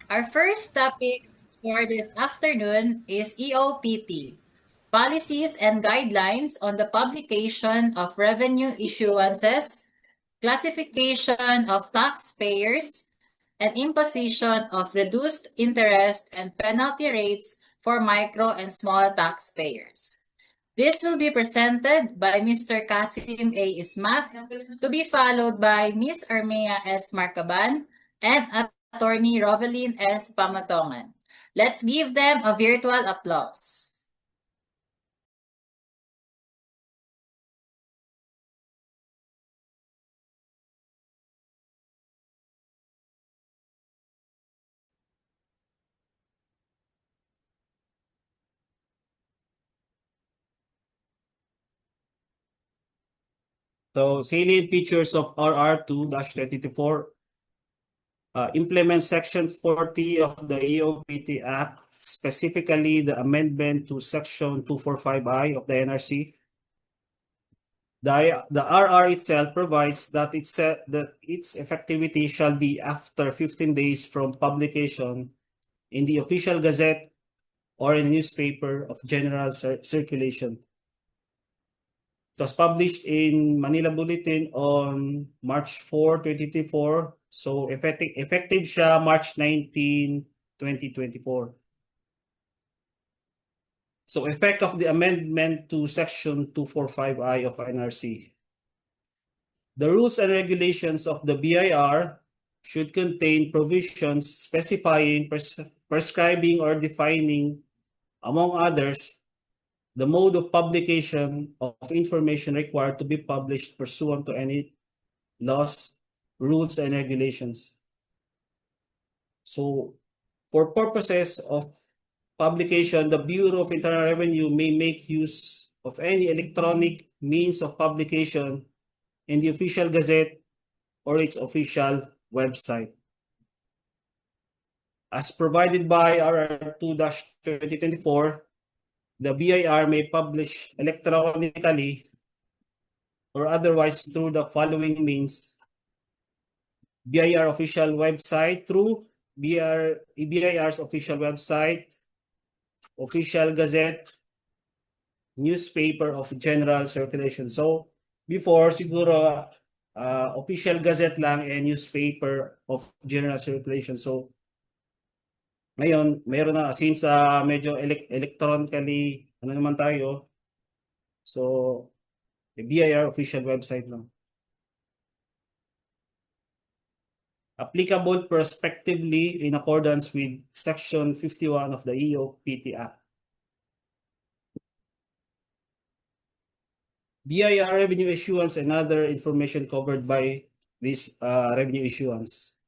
Our first topic for this afternoon is EOPT, Policies and Guidelines on the Publication of Revenue Issuances, Classification of Taxpayers, and Imposition of Reduced Interest and Penalty Rates for Micro and Small Taxpayers. This will be presented by Mr. Kasim A. Ismath, to be followed by Ms. Armea S. Marcaban and Attorney Rovelyn S. Pamatongan. Let's give them a virtual applause. So salient features of RR2-2024 implement Section 40 of the EOPT Act, specifically the amendment to Section 245I of the NRC. The RR itself provides that its effectivity shall be after 15 days from publication in the official gazette or in a newspaper of general circulation. It was published in Manila Bulletin on March 4, 2024. So effective siya March 19, 2024. So effect of the amendment to Section 245I of NRC. The rules and regulations of the BIR should contain provisions specifying, prescribing, or defining, among others, the mode of publication of information required to be published pursuant to any laws, rules, and regulations. So, for purposes of publication, the Bureau of Internal Revenue may make use of any electronic means of publication in the official gazette or its official website. As provided by RR2-2024, the BIR may publish electronically or otherwise through the following means: BIR official website, through BIR's official website, official gazette, newspaper of general circulation. So before siguro official gazette lang and newspaper of general circulation. So ngayon meron na, since medyo electronically ano naman tayo. So BIR official website lang. Applicable prospectively in accordance with Section 51 of the EOPT Act. BIR revenue issuance and other information covered by this revenue issuance.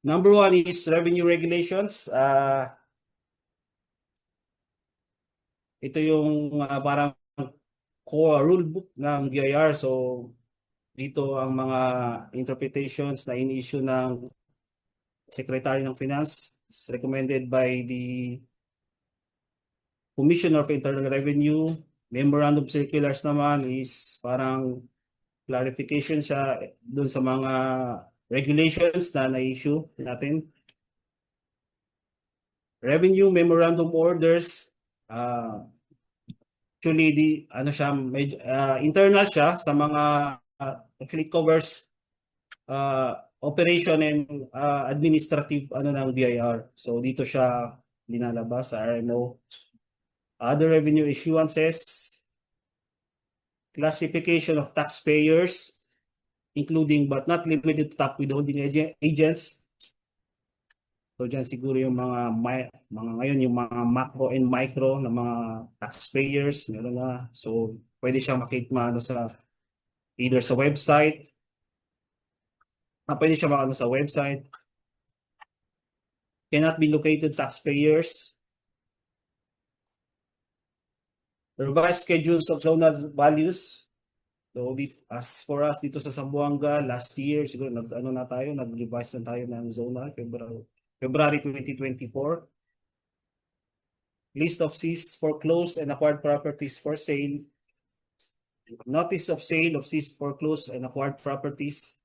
Number one is revenue regulations. Ito yung parang core rule book ng BIR. So dito ang mga interpretations na in-issue ng Secretary ng Finance, recommended by the Commissioner of Internal Revenue. Memorandum circulars naman is parang clarification siya dun sa mga regulations na na-issue natin. Revenue memorandum orders, actually siya, medyo, internal siya sa mga actually covers operation and administrative ng BIR. So dito siya linalabas sa RMO. Other revenue issuances, classification of taxpayers, including but not limited to tax withholding agents. So dyan siguro yung mga ngayon, yung mga macro and micro na mga taxpayers, meron na. So pwede siyang makita sa either sa website. Pwede siya makita sa website. Cannot be located taxpayers. Revised schedules of zonal values. So as for us dito sa Zamboanga, last year siguro nag-revise na tayo ng zonal February 2024. List of seized, foreclosed, and acquired properties for sale. Notice of sale of seized, foreclosed, and acquired properties.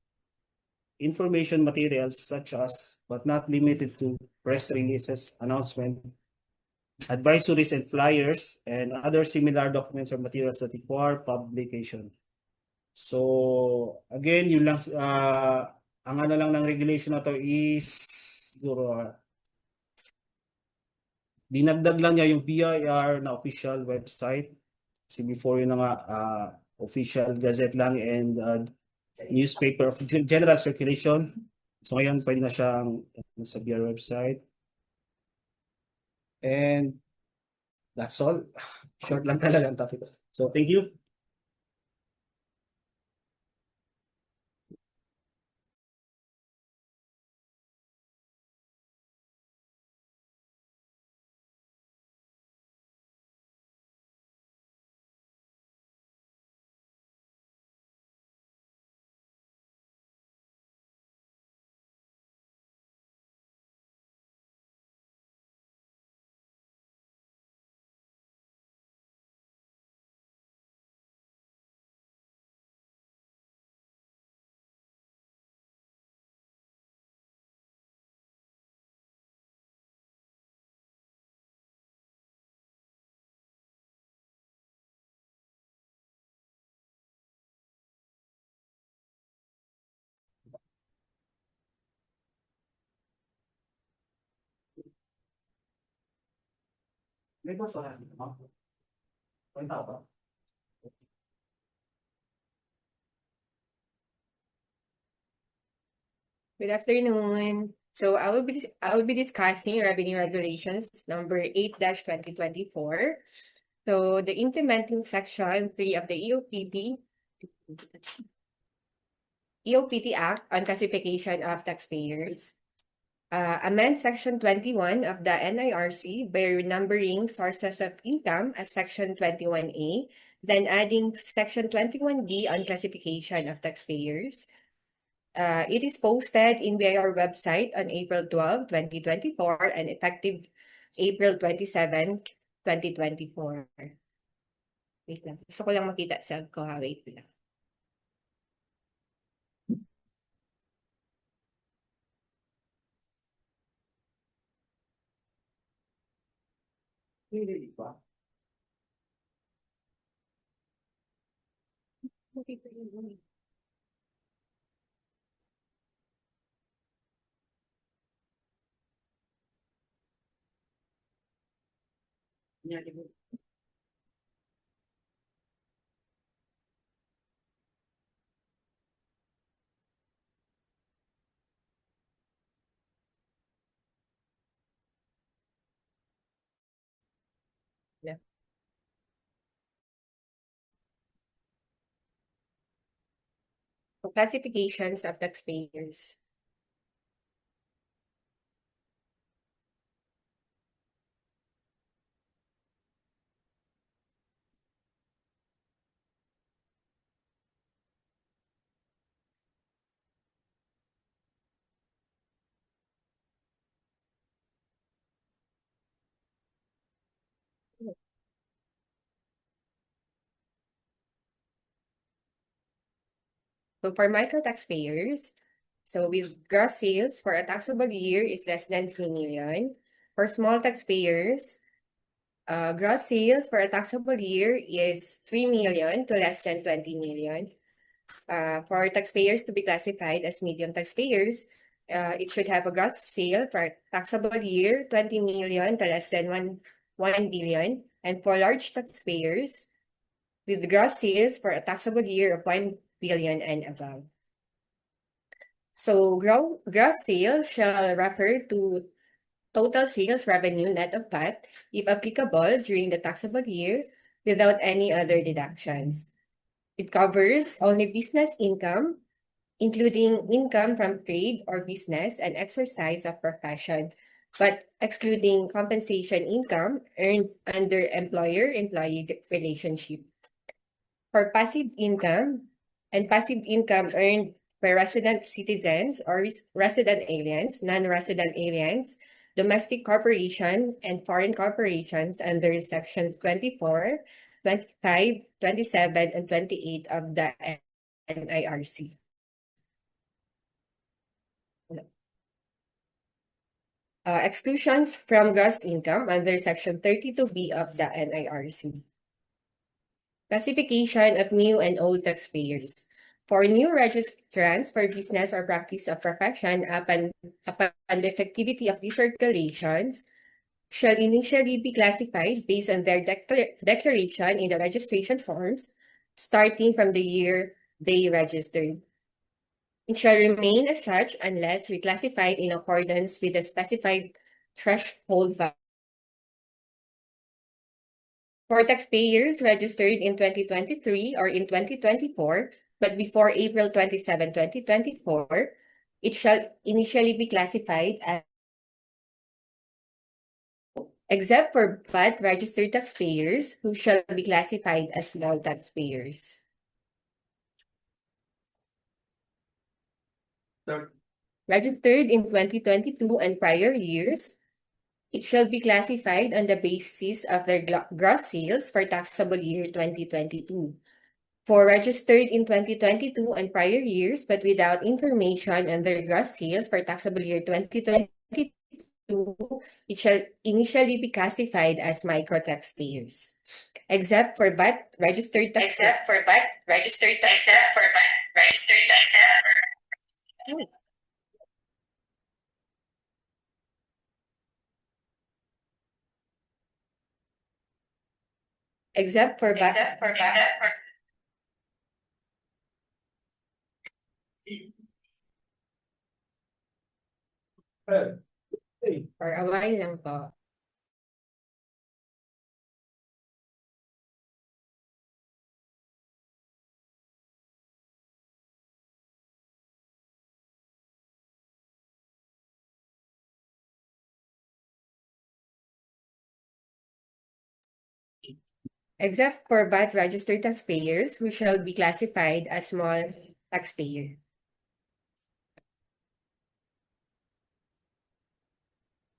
information materials such as, but not limited to, press releases, announcement, advisories and flyers, and other similar documents or materials that require publication. So, again, yun lang, ang ano lang ng regulation na to is, siguro, dinagdag lang niya yung BIR na official website. Kasi before yun na nga, official gazette lang and newspaper of general circulation. So ngayon, pwede na siyang sa BIR website. And that's all. Short lang talaga ang topic. So thank you. May gusto ka? Kwenta ba? Good afternoon. So I will be discussing revenue regulations number 8-2024. So the implementing section 3 of the EOPT Act on classification of taxpayers. Amend section 21 of the NIRC by renumbering sources of income as section 21A, then adding section 21B on classification of taxpayers. It is posted in BIR website on April 12, 2024 and effective April 27, 2024. Wait lang. Gusto ko lang makita self ko ha. Wait lang. Hindi pa. So, classifications of taxpayers. So for micro taxpayers, so with gross sales for a taxable year is less than 3 million. For small taxpayers, gross sales for a taxable year is 3 million to less than 20 million. For taxpayers to be classified as medium taxpayers, it should have a gross sale for a taxable year 20 million to less than 1 billion. And for large taxpayers, with gross sales for a taxable year of 1 billion and above. So gross sales shall refer to total sales revenue net of VAT, if applicable during the taxable year, without any other deductions. It covers only business income, including income from trade or business and exercise of profession, but excluding compensation income earned under employer-employee relationship. For passive income earned by resident citizens or resident aliens, non-resident aliens, domestic corporation, and foreign corporations under Section 24, 25, 27, and 28 of the NIRC. exclusions from gross income under Section 32B of the NIRC. Classification of new and old taxpayers. For new registrants for business or practice of profession upon the effectivity of these regulations, shall initially be classified based on their declaration in the registration forms, starting from the year they registered. It shall remain as such unless reclassified in accordance with the specified threshold value. For taxpayers registered in 2023 or in 2024, but before April 27, 2024, it shall initially be classified as except for VAT registered taxpayers who shall be classified as small taxpayers. Registered in 2022 and prior years, it shall be classified on the basis of their gross sales for taxable year 2022. For registered in 2022 and prior years but without information on their gross sales for taxable year 2022, it shall initially be classified as micro taxpayers. Except for VAT registered taxpayers. Except for VAT. For a while lang po. Except for VAT registered taxpayers who shall be classified as small taxpayer.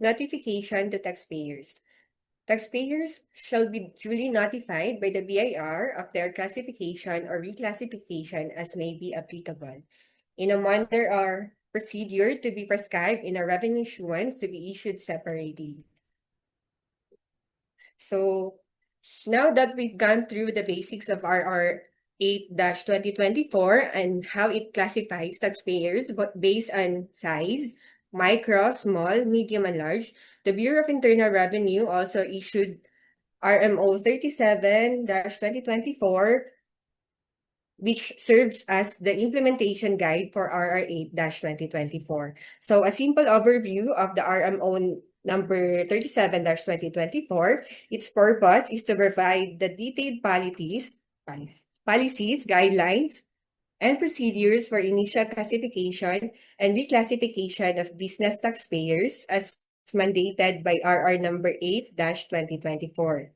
Notification to taxpayers. Taxpayers shall be duly notified by the BIR of their classification or reclassification as may be applicable, in a manner or procedure to be prescribed in a revenue issuance to be issued separately. So now that we've gone through the basics of RR 8-2024 and how it classifies taxpayers based on size, micro, small, medium, and large, the Bureau of Internal Revenue also issued RMO 37-2024, which serves as the implementation guide for RR 8-2024. So a simple overview of the RMO number 37-2024, its purpose is to provide the detailed policies, guidelines, and procedures for initial classification and reclassification of business taxpayers as mandated by RR number 8-2024.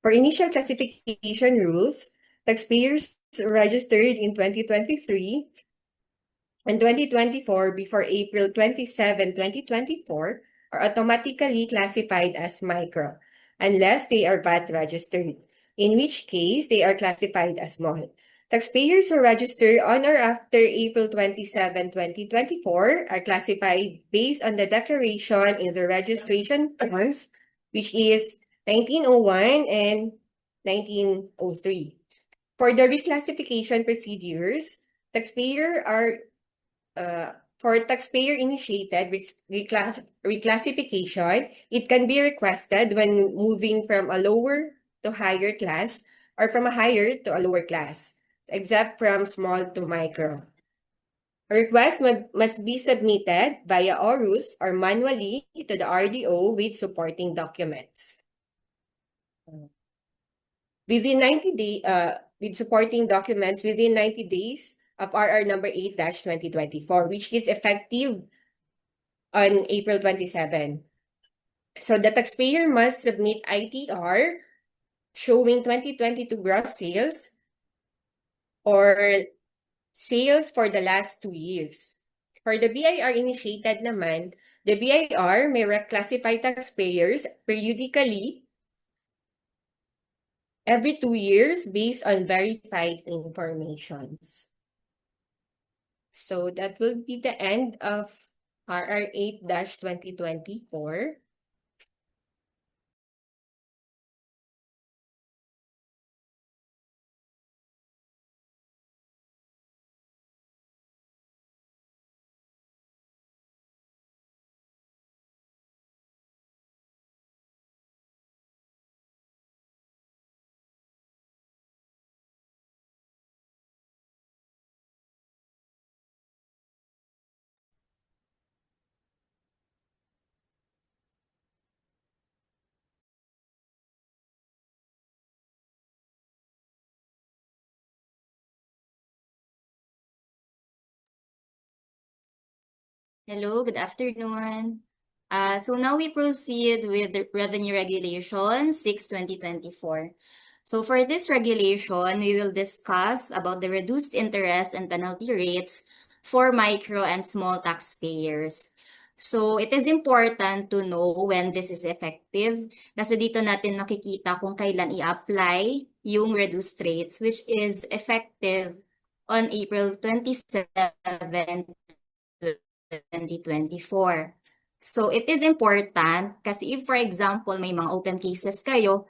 For initial classification rules, taxpayers registered in 2023 and 2024 before April 27, 2024 are automatically classified as micro unless they are VAT registered, in which case they are classified as small. Taxpayers who register on or after April 27, 2024 are classified based on the declaration in the registration forms, which is 1901 and 1903. For the reclassification procedures, for taxpayer-initiated reclassification, it can be requested when moving from a lower to higher class or from a higher to a lower class, except from small to micro. A request must be submitted via ORUS or manually to the RDO with supporting documents. Within 90 days, with supporting documents within 90 days of RR number 8-2024, which is effective on April 27. So the taxpayer must submit ITR showing 2022 gross sales or sales for the last 2 years. For the BIR initiated naman, the BIR may reclassify taxpayers periodically every 2 years based on verified informations. So that will be the end of RR 8-2024. Hello, good afternoon. So now we proceed with the Revenue Regulation 6/2024. So for this regulation, we will discuss about the reduced interest and penalty rates for micro and small taxpayers. So it is important to know when this is effective kasi dito natin makikita kung kailan i-apply yung reduced rates which is effective on April 27, 2024. So it is important kasi if for example may mga open cases kayo,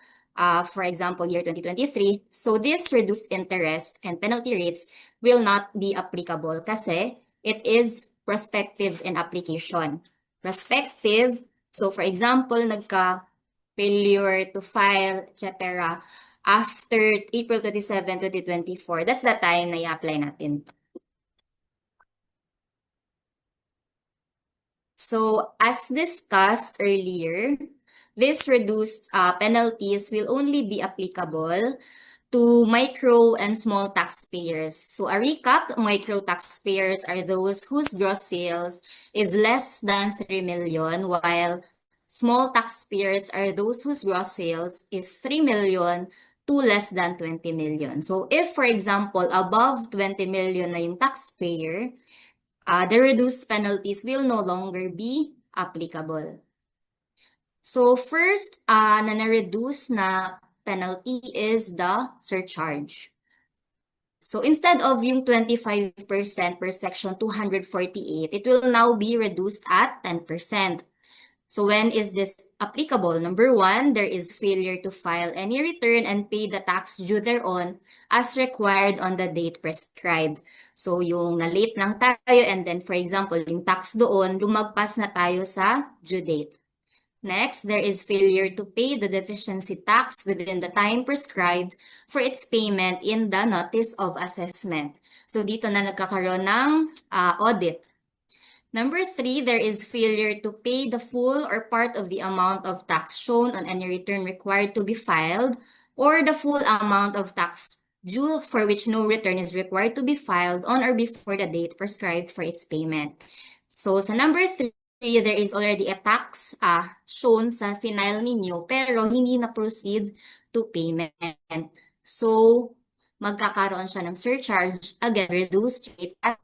for example year 2023, so this reduced interest and penalty rates will not be applicable kasi it is prospective in application. Prospective, so for example nagka-failure to file, etc. After April 27, 2024, that's the time na i-apply natin. So, as discussed earlier, these reduced penalties will only be applicable to micro and small taxpayers. So, a recap, micro taxpayers are those whose gross sales is less than 3 million, while small taxpayers are those whose gross sales is 3 million to less than 20 million. So, if for example, above 20 million na yung taxpayer, the reduced penalties will no longer be applicable. So first, na na-reduce na penalty is the surcharge. So instead of yung 25% per section 248, it will now be reduced at 10%. So when is this applicable? Number one, there is failure to file any return and pay the tax due thereon as required on the date prescribed. So yung na-late lang tayo and then for example, yung tax doon, lumagpas na tayo sa due date. Next, there is failure to pay the deficiency tax within the time prescribed for its payment in the notice of assessment. So dito na nagkakaroon ng audit. Number three, there is failure to pay the full or part of the amount of tax shown on any return required to be filed, or the full amount of tax due for which no return is required to be filed on or before the date prescribed for its payment. So sa number three, there is already a tax shown sa final ninyo pero hindi na proceed to payment. So magkakaroon siya ng surcharge, again, reduced rate at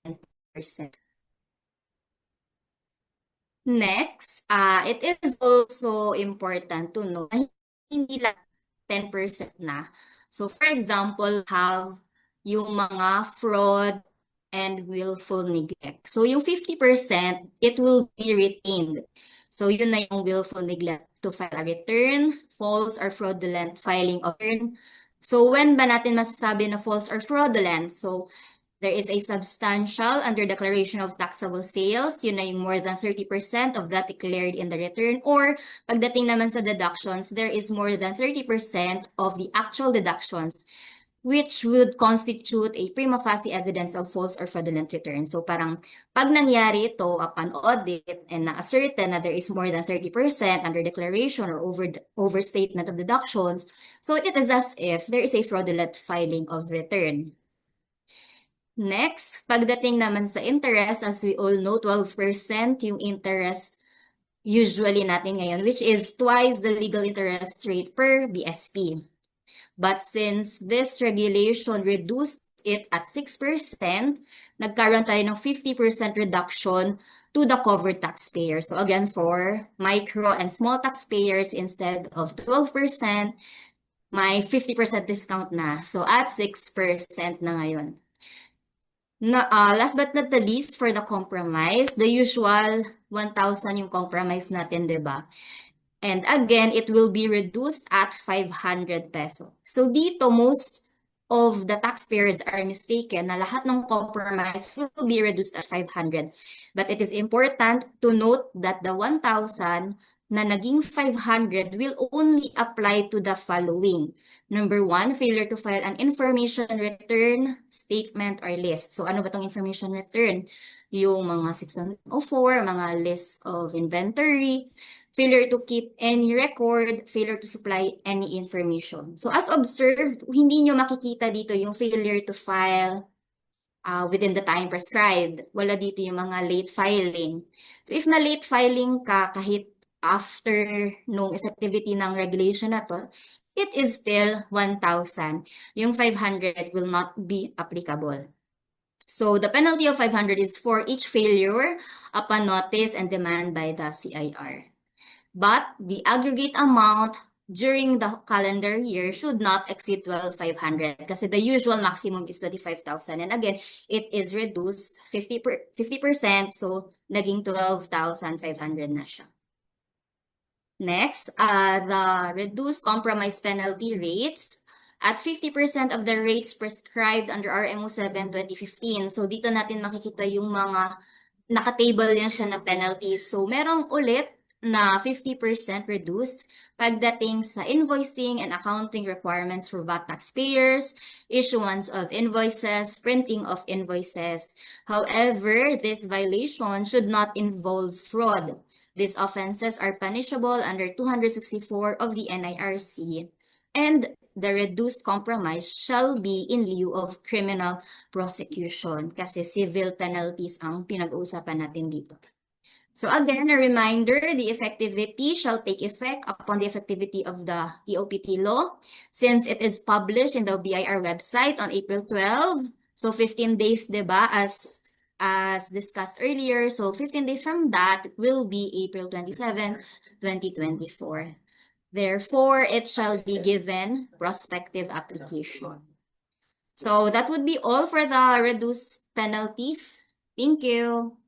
10%. Next, it is also important to know na hindi lang 10% na. So for example, have yung mga fraud and willful neglect. So yung 50%, it will be retained. So yun na yung willful neglect to file a return, false or fraudulent filing of return. So when ba natin masasabi na false or fraudulent? So there is a substantial under-declaration of taxable sales, yun na yung more than 30% of that declared in the return, or pagdating naman sa deductions, there is more than 30% of the actual deductions, which would constitute a prima facie evidence of false or fraudulent return. So parang pag nangyari ito upon audit and na-ascertain na there is more than 30% under declaration or overstatement of deductions, so it is as if there is a fraudulent filing of return. Next, pagdating naman sa interest, as we all know, 12% yung interest usually natin ngayon, which is twice the legal interest rate per BSP. But since this regulation reduced it at 6%, nagkaroon tayo ng 50% reduction to the covered taxpayer. So again, for micro and small taxpayers, instead of 12%, may 50% discount na. So at 6% na ngayon. Last but not the least, for the compromise, the usual 1,000 yung compromise natin, di ba? And again, it will be reduced at 500 peso. So dito, most of the taxpayers are mistaken na lahat ng compromise will be reduced at 500. But it is important to note that the 1,000 na naging 500 will only apply to the following. Number 1, failure to file an information return, statement, or list. So ano ba tong information return? Yung mga 6104, mga list of inventory, failure to keep any record, failure to supply any information. So as observed, hindi nyo makikita dito yung failure to file within the time prescribed. Wala dito yung mga late filing. So if na late filing ka kahit after nung effectivity ng regulation na to, it is still 1,000. Yung 500 will not be applicable. So the penalty of 500 is for each failure upon notice and demand by the CIR. But the aggregate amount during the calendar year should not exceed 12,500 kasi the usual maximum is 25,000. And again, it is reduced 50%, so naging 12,500 na siya. Next, the reduced compromise penalty rates at 50% of the rates prescribed under RMO 7 2015. So dito natin makikita yung mga naka-table yan siya na penalty. So merong ulit na 50% reduced pagdating sa invoicing and accounting requirements for VAT taxpayers, issuance of invoices, printing of invoices. However, this violation should not involve fraud. These offenses are punishable under 264 of the NIRC, and the reduced compromise shall be in lieu of criminal prosecution kasi civil penalties ang pinag-uusapan natin dito. So again, a reminder, the effectivity shall take effect upon the effectivity of the EOPT law since it is published in the BIR website on April 12. So 15 days, diba, as discussed earlier. So 15 days from that will be April 27, 2024. Therefore, it shall be given prospective application. So that would be all for the reduced penalties. Thank you.